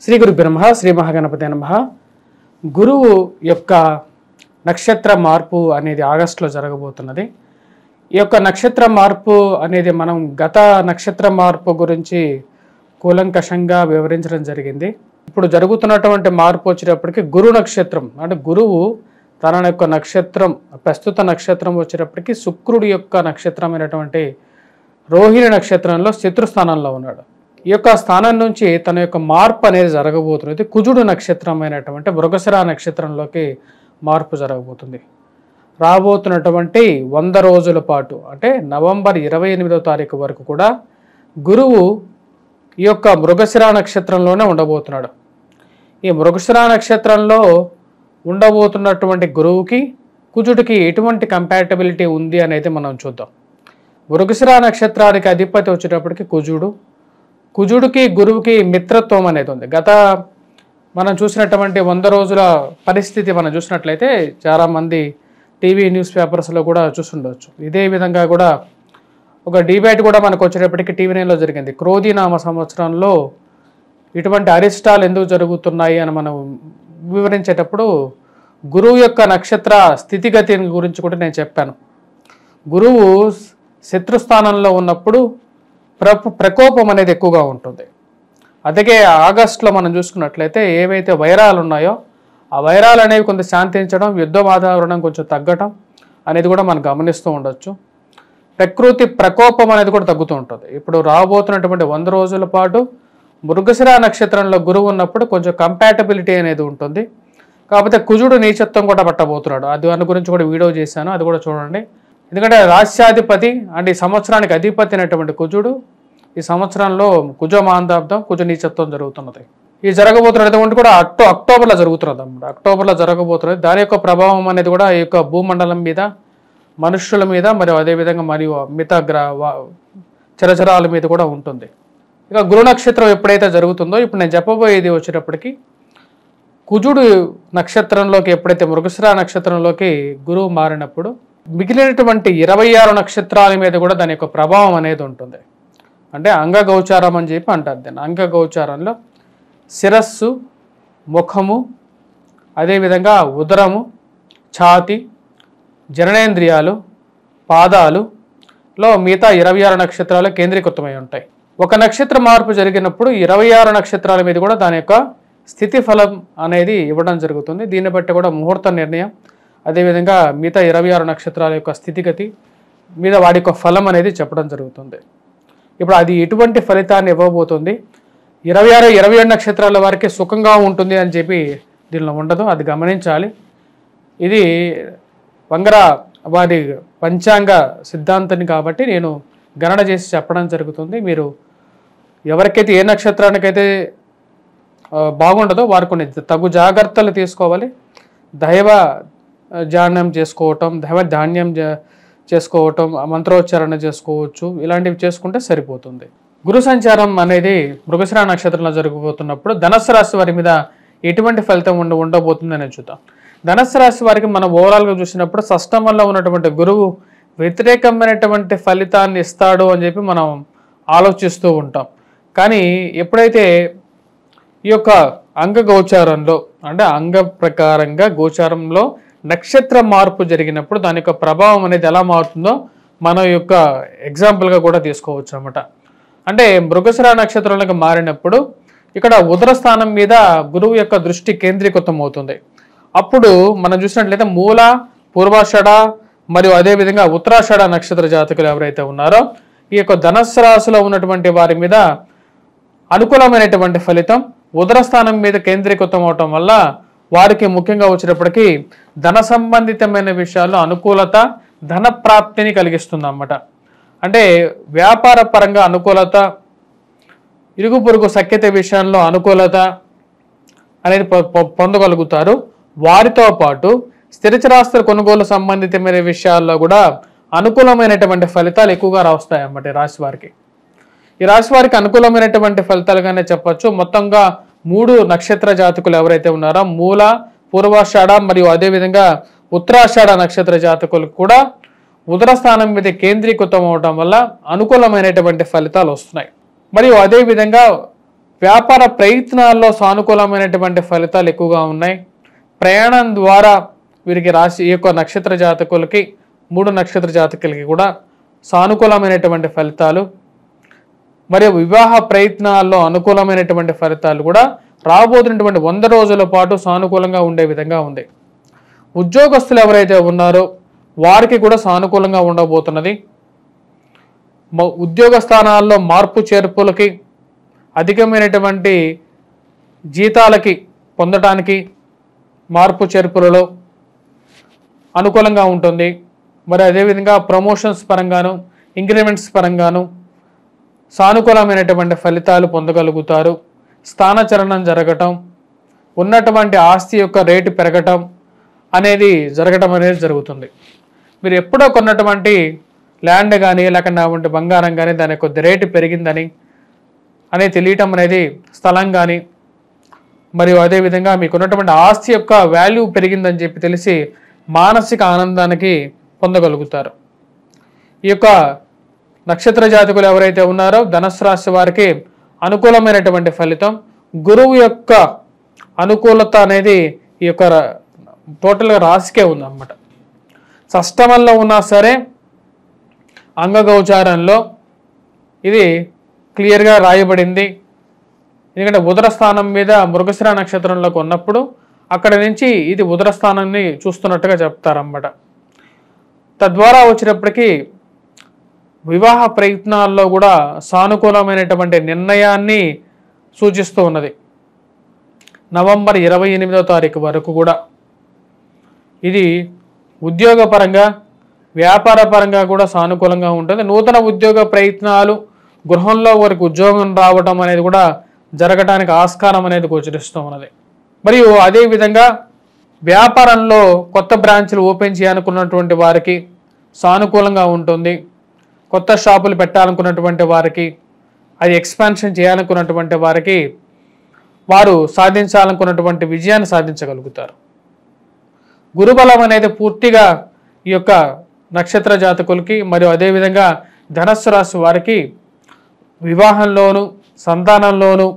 శ్రీ గురు బ్రహ్మ శ్రీ మహాగణపతి నమః. గురువు యొక్క నక్షత్ర మార్పు అనేది ఆగస్టులో జరగబోతున్నది. ఈ యొక్క నక్షత్ర మార్పు అనేది మనం గత నక్షత్ర మార్పు గురించి కూలంకషంగా వివరించడం జరిగింది. ఇప్పుడు జరుగుతున్నటువంటి మార్పు వచ్చేటప్పటికి గురు నక్షత్రం అంటే గురువు తన యొక్క నక్షత్రం ప్రస్తుత నక్షత్రం వచ్చేటప్పటికి శుక్రుడి యొక్క నక్షత్రమైనటువంటి రోహిణి నక్షత్రంలో శత్రుస్థానంలో ఉన్నాడు. ఈ యొక్క స్థానం నుంచి తన యొక్క మార్పు అనేది జరగబోతున్నది. కుజుడు నక్షత్రమైనటువంటి మృగశిర నక్షత్రంలోకి మార్పు జరగబోతుంది. రాబోతున్నటువంటి 100 రోజుల పాటు అంటే నవంబర్ 28వ తారీఖు వరకు కూడా గురువు ఈ యొక్క మృగశిర నక్షత్రంలోనే ఉండబోతున్నాడు. ఈ మృగశిర నక్షత్రంలో ఉండబోతున్నటువంటి గురువుకి కుజుడికి ఎటువంటి కంపాటబిలిటీ ఉంది అనేది మనం చూద్దాం. మృగశిర నక్షత్రానికి అధిపతి వచ్చేటప్పటికి కుజుడికి గురువుకి మిత్రత్వం అనేది ఉంది. గత మనం చూసినటువంటి 100 రోజుల పరిస్థితి మనం చూసినట్లయితే చాలామంది టీవీ న్యూస్ పేపర్స్లో కూడా చూస్తుండవచ్చు. ఇదే విధంగా కూడా ఒక డిబేట్ కూడా మనకు వచ్చేటప్పటికి టీవీ9లో జరిగింది. క్రోధీనామ సంవత్సరంలో ఇటువంటి అరిష్టాలు ఎందుకు జరుగుతున్నాయి అని మనం వివరించేటప్పుడు గురువు యొక్క నక్షత్ర స్థితిగతి గురించి కూడా నేను చెప్పాను. గురువు శత్రుస్థానంలో ఉన్నప్పుడు ప్రకోపం అనేది ఎక్కువగా ఉంటుంది. అందుకే ఆగస్టులో మనం చూసుకున్నట్లయితే ఏవైతే వైరాలు ఉన్నాయో ఆ వైరాలు అనేవి కొంత శాంతించడం, యుద్ధ వాతావరణం కొంచెం తగ్గటం అనేది కూడా మనం గమనిస్తూ ఉండొచ్చు. ప్రకృతి ప్రకోపం అనేది కూడా తగ్గుతూ ఉంటుంది. ఇప్పుడు రాబోతున్నటువంటి 100 రోజుల పాటు మృగశిర నక్షత్రంలో గురువు ఉన్నప్పుడు కొంచెం కంపాటబిలిటీ అనేది ఉంటుంది. కాకపోతే కుజుడు నీచత్వం కూడా పట్టబోతున్నాడు. దాని గురించి కూడా వీడియో చేశాను, అది కూడా చూడండి. ఎందుకంటే రాష్ట్రాధిపతి అంటే ఈ సంవత్సరానికి అధిపతి అయినటువంటి కుజుడు ఈ సంవత్సరంలో కుజ మాందాబ్దం కుజ నీచత్వం జరుగుతున్నది. ఈ జరగబోతున్నటువంటి కూడా అక్టోబర్లో జరుగుతున్నది అన్నమాట. అక్టోబర్లో జరగబోతున్నది. దాని యొక్క ప్రభావం అనేది కూడా ఈ యొక్క భూమండలం మీద, మనుష్యుల మీద మరియు అదేవిధంగా మరియు మిగతా చరచరాల మీద కూడా ఉంటుంది. ఇక గురు నక్షత్రం ఎప్పుడైతే జరుగుతుందో ఇప్పుడు నేను చెప్పబోయేది వచ్చేటప్పటికి కుజుడు నక్షత్రంలోకి ఎప్పుడైతే మృగశిర నక్షత్రంలోకి గురువు మారినప్పుడు మిగిలినటువంటి 26 నక్షత్రాల మీద కూడా దాని యొక్క ప్రభావం అనేది ఉంటుంది. అంటే అంగగోచారం అని చెప్పి అంటారు దాన్ని. అంగగోచారంలో శిరస్సు, ముఖము, అదేవిధంగా ఉదరము, ఛాతి, జననేంద్రియాలు, పాదాలులో మిగతా 26 నక్షత్రాలు కేంద్రీకృతమై ఉంటాయి. ఒక నక్షత్ర మార్పు జరిగినప్పుడు 26 నక్షత్రాల మీద కూడా దాని యొక్క స్థితి ఫలం అనేది ఇవ్వడం జరుగుతుంది. దీన్ని బట్టి కూడా ముహూర్త నిర్ణయం, అదేవిధంగా మిగతా 26 నక్షత్రాల యొక్క స్థితిగతి మీద వాడి యొక్క ఫలం అనేది చెప్పడం జరుగుతుంది. ఇప్పుడు అది ఎటువంటి ఫలితాన్ని ఇవ్వబోతుంది, 26, 27 నక్షత్రాల వారికి సుఖంగా ఉంటుంది అని చెప్పి దీనిలో ఉండదు, అది గమనించాలి. ఇది వంగర వారి పంచాంగ సిద్ధాంతాన్ని కాబట్టి నేను గణన చేసి చెప్పడం జరుగుతుంది. మీరు ఎవరికైతే ఏ నక్షత్రానికైతే బాగుండదో వారు కొన్ని తగు జాగ్రత్తలు తీసుకోవాలి. దైవ ధ్యానం చేసుకోవటం, దైవ ధాన్యం చేసుకోవటం, మంత్రోచ్చారణ చేసుకోవచ్చు, ఇలాంటివి చేసుకుంటే సరిపోతుంది. గురు సంచారం అనేది మృగశిర నక్షత్రంలో జరగబోతున్నప్పుడు ధనుస్సు రాశి వారి మీద ఎటువంటి ఫలితం ఉండబోతుంది అనేది చూద్దాం. ధనుస్సు రాశి వారికి మనం ఓవరాల్గా చూసినప్పుడు షష్టమంలో ఉన్నటువంటి గురువు వ్యతిరేకమైనటువంటి ఫలితాన్ని ఇస్తాడు అని చెప్పి మనం ఆలోచిస్తూ ఉంటాం. కానీ ఎప్పుడైతే ఈ యొక్క అంగ గోచారంలో అంటే అంగ ప్రకారంగా గోచారంలో నక్షత్ర మార్పు జరిగినప్పుడు దాని యొక్క ప్రభావం అనేది ఎలా మారుతుందో మన యొక్క ఎగ్జాంపుల్గా కూడా తీసుకోవచ్చు అన్నమాట. అంటే మృగశిర నక్షత్రంలోకి మారినప్పుడు ఇక్కడ ఉదర స్థానం మీద గురువు యొక్క దృష్టి కేంద్రీకృతం అవుతుంది. అప్పుడు మనం చూసినట్లయితే మూల, పూర్వాషాఢ మరియు అదేవిధంగా ఉత్తరాషాఢ నక్షత్ర జాతకులు ఎవరైతే ఉన్నారో ఈ యొక్క ధనుస్సు రాశిలో ఉన్నటువంటి వారి మీద అనుకూలమైనటువంటి ఫలితం ఉదర స్థానం మీద కేంద్రీకృతం అవటం వల్ల వారికి ముఖ్యంగా వచ్చేటప్పటికి ధన సంబంధితమైన విషయాల్లో అనుకూలత, ధన ప్రాప్తిని కలిగిస్తుంది అన్నమాట. అంటే వ్యాపార పరంగా అనుకూలత, ఇరుగు పొరుగు సఖ్యత విషయంలో అనుకూలత అనేది పొందగలుగుతారు. వారితో పాటు స్థిరచరాస్తుల కొనుగోలు సంబంధితమైన విషయాల్లో కూడా అనుకూలమైనటువంటి ఫలితాలు ఎక్కువగా వస్తాయి అన్నమాట ఈ రాశి వారికి. ఈ రాశి వారికి అనుకూలమైనటువంటి ఫలితాలుగానే చెప్పచ్చు. మొత్తంగా 3 నక్షత్ర జాతకులు ఎవరైతే ఉన్నారో మూల, పూర్వాషాఢ మరియు అదేవిధంగా ఉత్తరాషాఢ నక్షత్ర జాతకులకు కూడా ఉదర స్థానం మీద కేంద్రీకృతం అవడం వల్ల అనుకూలమైనటువంటి ఫలితాలు వస్తున్నాయి. మరియు అదేవిధంగా వ్యాపార ప్రయత్నాల్లో సానుకూలమైనటువంటి ఫలితాలు ఎక్కువగా ఉన్నాయి. ప్రయాణం ద్వారా వీరికి రాశి ఈ యొక్క నక్షత్ర జాతకులకి 3 నక్షత్ర జాతకులకి కూడా సానుకూలమైనటువంటి ఫలితాలు, మరియు వివాహ ప్రయత్నాల్లో అనుకూలమైనటువంటి ఫలితాలు కూడా రాబోతున్నటువంటి 100 రోజుల పాటు సానుకూలంగా ఉండే విధంగా ఉంది. ఉద్యోగస్తులు ఎవరైతే ఉన్నారో వారికి కూడా సానుకూలంగా ఉండబోతున్నది. ఉద్యోగ స్థానాల్లో మార్పు చేర్పులకి, అధికమైనటువంటి జీతాలకి పొందటానికి మార్పు చేర్పులలో అనుకూలంగా ఉంటుంది. మరి అదేవిధంగా ప్రమోషన్స్ పరంగాను, ఇంక్రిమెంట్స్ పరంగాను సానుకూలమైనటువంటి ఫలితాలు పొందగలుగుతారు. స్థానచలనం జరగటం, ఉన్నటువంటి ఆస్తి యొక్క రేటు పెరగటం అనేది జరుగుతుంది. మీరు ఎప్పుడో కొన్నటువంటి ల్యాండ్ కానీ లేకుండా బంగారం కానీ దాని కొద్ది రేటు పెరిగిందని అనేది తెలియటం అనేది, స్థలం కానీ మరియు అదేవిధంగా మీకున్నటువంటి ఆస్తి యొక్క వాల్యూ పెరిగిందని చెప్పి తెలిసి మానసిక ఆనందానికి పొందగలుగుతారు. ఈ యొక్క నక్షత్ర జాతకులు ఎవరైతే ఉన్నారో ధనుస్సు రాశి వారికి అనుకూలమైనటువంటి ఫలితం. గురువు యొక్క అనుకూలత అనేది ఈ యొక్క టోటల్గా రాశికే ఉందన్నమాట. షష్టమంలో ఉన్నా సరే అంగగోచారంలో ఇది క్లియర్గా రాయబడింది. ఎందుకంటే ఉదర స్థానం మీద మృగశిర నక్షత్రంలోకి ఉన్నప్పుడు అక్కడ నుంచి ఇది ఉదర స్థానాన్ని చూస్తున్నట్టుగా చెప్తారన్నమాట. తద్వారా వచ్చినప్పటికీ వివాహ ప్రయత్నాల్లో కూడా సానుకూలమైనటువంటి నిర్ణయాన్ని సూచిస్తూ ఉన్నది. నవంబర్ 28వ తారీఖు వరకు కూడా ఇది ఉద్యోగపరంగా, వ్యాపార పరంగా కూడా సానుకూలంగా ఉంటుంది. నూతన ఉద్యోగ ప్రయత్నాలు, గృహంలో వారికి ఉద్యోగం రావడం అనేది కూడా జరగడానికి ఆస్కారం అనేది గోచరిస్తూ ఉన్నది. మరియు అదేవిధంగా వ్యాపారంలో కొత్త బ్రాంచ్లు ఓపెన్ చేయాలనుకున్నటువంటి వారికి సానుకూలంగా ఉంటుంది. కొత్త షాపులు పెట్టాలనుకున్నటువంటి వారికి, అది ఎక్స్పాన్షన్ చేయాలనుకున్నటువంటి వారికి వారు సాధించాలనుకున్నటువంటి విజయాన్ని సాధించగలుగుతారు. గురుబలం అనేది పూర్తిగా ఈ యొక్క నక్షత్ర జాతకులకి మరియు అదేవిధంగా ధనుస్సు రాశి వారికి వివాహంలోను, సంతానంలోను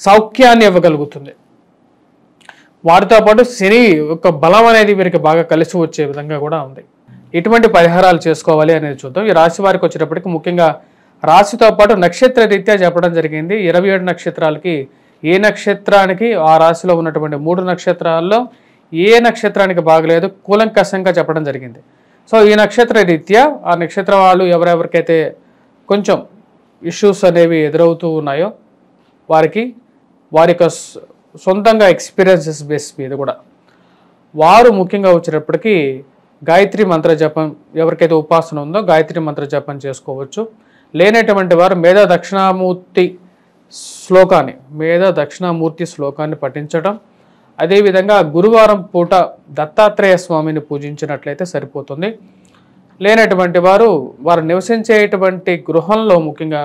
సౌఖ్యాన్ని ఇవ్వగలుగుతుంది. వారితో పాటు శని యొక్క బలం అనేది వీరికి బాగా కలిసి వచ్చే విధంగా కూడా ఉంది. ఎటువంటి పరిహారాలు చేసుకోవాలి అనేది చూద్దాం. ఈ రాశి వారికి వచ్చేటప్పటికి ముఖ్యంగా రాశితో పాటు నక్షత్ర రీత్యా చెప్పడం జరిగింది. 27 నక్షత్రాలకి ఏ నక్షత్రానికి ఆ రాశిలో ఉన్నటువంటి 3 నక్షత్రాల్లో ఏ నక్షత్రానికి బాగలేదు కూలంకషంగా చెప్పడం జరిగింది. సో ఈ నక్షత్ర రీత్యా ఆ నక్షత్ర వాళ్ళు ఎవరెవరికైతే కొంచెం ఇష్యూస్ అనేవి ఎదురవుతూ ఉన్నాయో వారికి వారి యొక్క సొంతంగా ఎక్స్పీరియన్సెస్ బేస్ మీద కూడా వారు ముఖ్యంగా వచ్చేటప్పటికి గాయత్రి మంత్ర జపం, ఎవరికైతే ఉపాసన ఉందో గాయత్రి మంత్ర జపం చేసుకోవచ్చు. లేనటువంటి వారు మేధా దక్షిణామూర్తి శ్లోకాన్ని పఠించడం, అదేవిధంగా గురువారం పూట దత్తాత్రేయ స్వామిని పూజించినట్లయితే సరిపోతుంది. లేనటువంటి వారు నివసించేటువంటి గృహంలో ముఖ్యంగా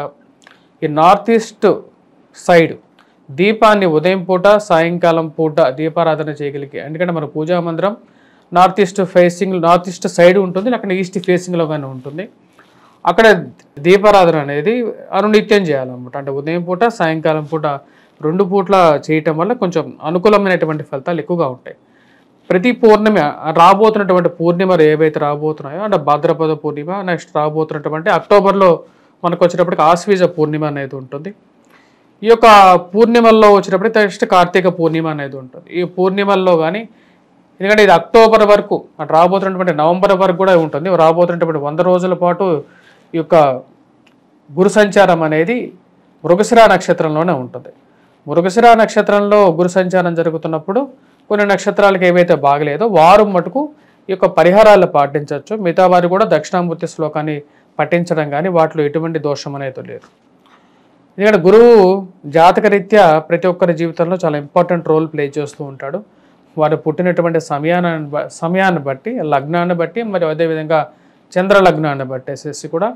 ఈ నార్త్ ఈస్ట్ సైడ్ దీపాన్ని ఉదయం పూట, సాయంకాలం పూట దీపారాధన చేయగలిగే, ఎందుకంటే మన పూజా మందిరం నార్త్ ఈస్ట్ సైడ్ ఉంటుంది, అక్కడ ఈస్ట్ ఫేసింగ్లో కానీ ఉంటుంది. అక్కడ దీపారాధన అనేది అనునిత్యం చేయాలన్నమాట. అంటే ఉదయం పూట, సాయంకాలం పూట 2 పూట్ల చేయటం వల్ల కొంచెం అనుకూలమైనటువంటి ఫలితాలు ఎక్కువగా ఉంటాయి. ప్రతి పూర్ణిమ రాబోతున్నటువంటి పూర్ణిమలు ఏవైతే రాబోతున్నాయో అంటే భాద్రపద పూర్ణిమ, నెక్స్ట్ రాబోతున్నటువంటి అక్టోబర్లో మనకు వచ్చేటప్పటికి ఆశ్వీజ పూర్ణిమ అనేది ఉంటుంది. ఈ యొక్క పూర్ణిమల్లో వచ్చేటప్పటికి నెక్స్ట్ కార్తీక పూర్ణిమ అనేది ఉంటుంది. ఈ పూర్ణిమల్లో కానీ, ఎందుకంటే ఇది అక్టోబర్ వరకు అటు రాబోతున్నటువంటి నవంబర్ వరకు కూడా ఉంటుంది. రాబోతున్నటువంటి 100 రోజుల పాటు ఈ యొక్క గురు సంచారం అనేది మృగశిర నక్షత్రంలోనే ఉంటుంది. మృగశిర నక్షత్రంలో గురు సంచారం జరుగుతున్నప్పుడు కొన్ని నక్షత్రాలకు ఏవైతే బాగలేదో వారు మటుకు ఈ యొక్క పరిహారాలు పాటించవచ్చు. మిగతా వారు కూడా దక్షిణామూర్తి శ్లోకాన్ని పఠించడం కానీ వాటిలో ఎటువంటి దోషం అనేది లేదు. ఎందుకంటే గురువు జాతకరీత్యా ప్రతి ఒక్కరి జీవితంలో చాలా ఇంపార్టెంట్ రోల్ ప్లే చేస్తూ ఉంటాడు. వారు పుట్టినటువంటి సమయాన్ని బట్టి, లగ్నాన్ని బట్టి, మరియు అదేవిధంగా చంద్ర లగ్నాన్ని బట్టేసేసి కూడా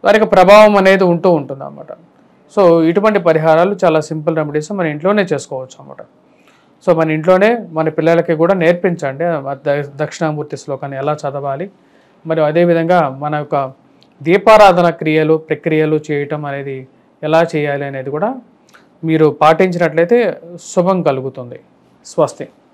వారికి ప్రభావం అనేది ఉంటూ ఉంటుంది అన్నమాట. సో ఇటువంటి పరిహారాలు చాలా సింపుల్ రెమెడీస్ మన ఇంట్లోనే చేసుకోవచ్చు అన్నమాట. సో మన ఇంట్లోనే మన పిల్లలకి కూడా నేర్పించండి దక్షిణామూర్తి శ్లోకాన్ని ఎలా చదవాలి, మరియు అదేవిధంగా మన యొక్క దీపారాధన ప్రక్రియలు చేయటం అనేది ఎలా చేయాలి అనేది కూడా మీరు పాటించినట్లయితే శుభం కలుగుతుంది. స్వస్తి.